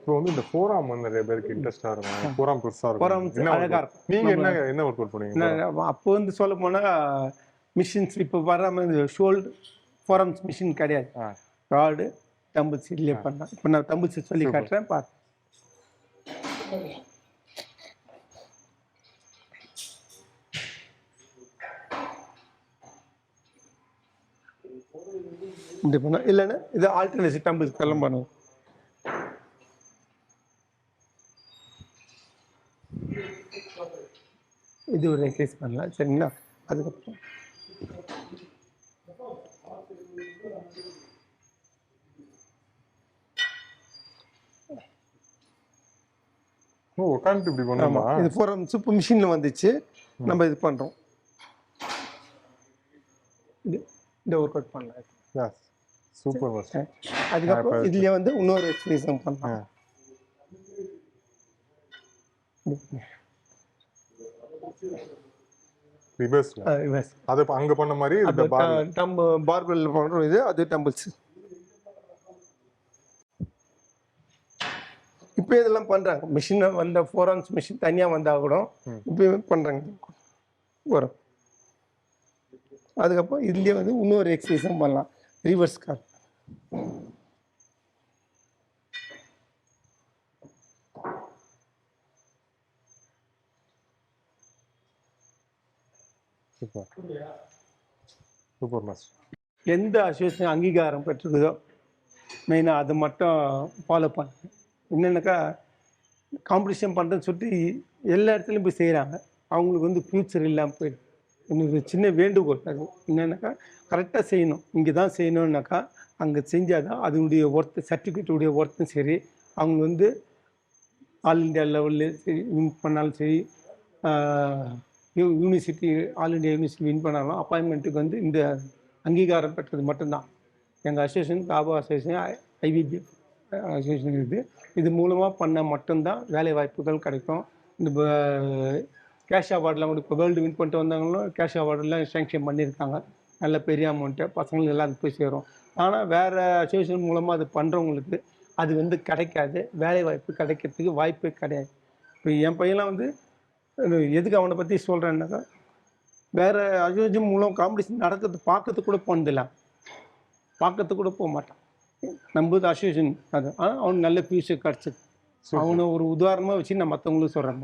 இப்போ வந்து இந்த ஃபோராம் வந்து நிறைய பேருக்கு இன்ட்ரெஸ்டா இருக்கும். ஃபோராம் பெருசா ஃபோராம் இருக்கும். அழகா இருக்கும். நீங்க என்ன ஒர்க் அவுட் பண்ணுவீங்க? அப்போ வந்து சொல்ல போனா மிஷின்ஸ் இப்போ வர மாதிரி ஷோல்டர் ஃபோரம்ஸ் மிஷின் கிடையாது. ராடு டம்பிள்ஸ் இல்லையே பண்ணலாம். இப்போ நான் டம்பிள்ஸ் சொல்லி காட்டுறேன் பாரு. இப்படி பண்ண இல்லைன்னா இது ஆல்டர்னேட்டிவ் டம்பிள்ஸ் எல்லாம் பண்ணுவோம். இது ஒரு எக்ஸசைஸ் பண்ணலாம் சரிங்களா. அதுக்கப்புறம் உட்காந்து இப்படி பண்ணலாமா? இது ஃபோரம்ஸ் இப்போ மிஷின்ல வந்துச்சு. நம்ம இது பண்றோம். இந்த ஒர்க் அவுட் பண்ணலாம். Super master. அதுக்கப்புறம் இதுலயே வந்து இன்னொரு எக்ஸசைஸ் பண்ணலாம். ரிவர்ஸ். அது அங்க பண்ண மாதிரி இந்த பார்பெல் பண்றோம். இது அது டம்பிள்ஸ். இப்போ இதெல்லாம் பண்றாங்க. மிஷின் வந்த ஃபோரம்ஸ் மிஷின் தனியா வந்தா கூட இப்போ பண்றாங்க. வரும். அதுக்கப்புறம் இதுலயே வந்து இன்னொரு எக்ஸசைஸும் பண்ணலாம். Reverse call. Super master. எந்த அசோசியேஷன் அங்கீகாரம் பெற்றிருக்குதோ மெயினாக அதை மட்டும் ஃபாலோ பண்ணுங்க. என்னென்னாக்கா காம்படிஷன் பண்ணுறதுன்னு சொல்லிட்டு எல்லா இடத்துலையும் போய் செய்கிறாங்க. அவங்களுக்கு வந்து ஃப்யூச்சர் இல்லாமல் போயிடும். எனக்கு சின்ன வேண்டுகோள் அது என்னென்னாக்கா கரெக்டாக செய்யணும். இங்கே தான் செய்யணுன்னாக்கா அங்கே செஞ்சால் தான் அதனுடைய ஒர்த்து சர்டிஃபிகேட்டுடைய ஒர்த்தும் சரி, அவங்க வந்து ஆல் இண்டியா லெவலில் சரி வின் பண்ணாலும் சரி, university all India university win பண்ணாலும் அப்பாயின்மெண்ட்டுக்கு வந்து இந்த அங்கீகாரம் பெற்றது மட்டும்தான். எங்கள் அசோசியேஷன் தாபா அசோசியேஷன் ஐபிபிஎஃப் அசோசியேஷன் இருக்குது. இது மூலமாக பண்ணால் மட்டும்தான் வேலை வாய்ப்புகள் கிடைக்கும். இந்த கேஷ் அவார்டெலாம் கூட இப்போ வேர்ல்டு வின் பண்ணிட்டு வந்தவங்களும் கேஷ் அவார்டெலாம் சேங்ஷன் பண்ணியிருக்காங்க. நல்ல பெரிய அமௌண்ட்டு பசங்களுக்கு எல்லாம் அது போய் சேரும். ஆனால் வேறு அசோசியேஷன் மூலமாக அது பண்ணுறவங்களுக்கு அது வந்து கிடைக்காது. வேலை வாய்ப்பு கிடைக்கிறதுக்கு வாய்ப்பே கிடையாது. இப்போ என் பையன்லாம் வந்து எதுக்கு அவனை பற்றி சொல்கிறேன்னாக்கா வேறு அசோசியேஷன் மூலம் காம்படிஷன் நடக்கிறது பார்க்கறதுக்கு கூட போனதில்லை. பார்க்கறதுக்கு கூட போக மாட்டான். நம்மளது அசோசியேஷன் அது. ஆனால் அவனுக்கு நல்ல ஃபியூச்சர் கிடச்சிது. அவனை ஒரு உதாரணமாக வச்சு நான் மற்றவங்களுக்கு சொல்கிறேன்.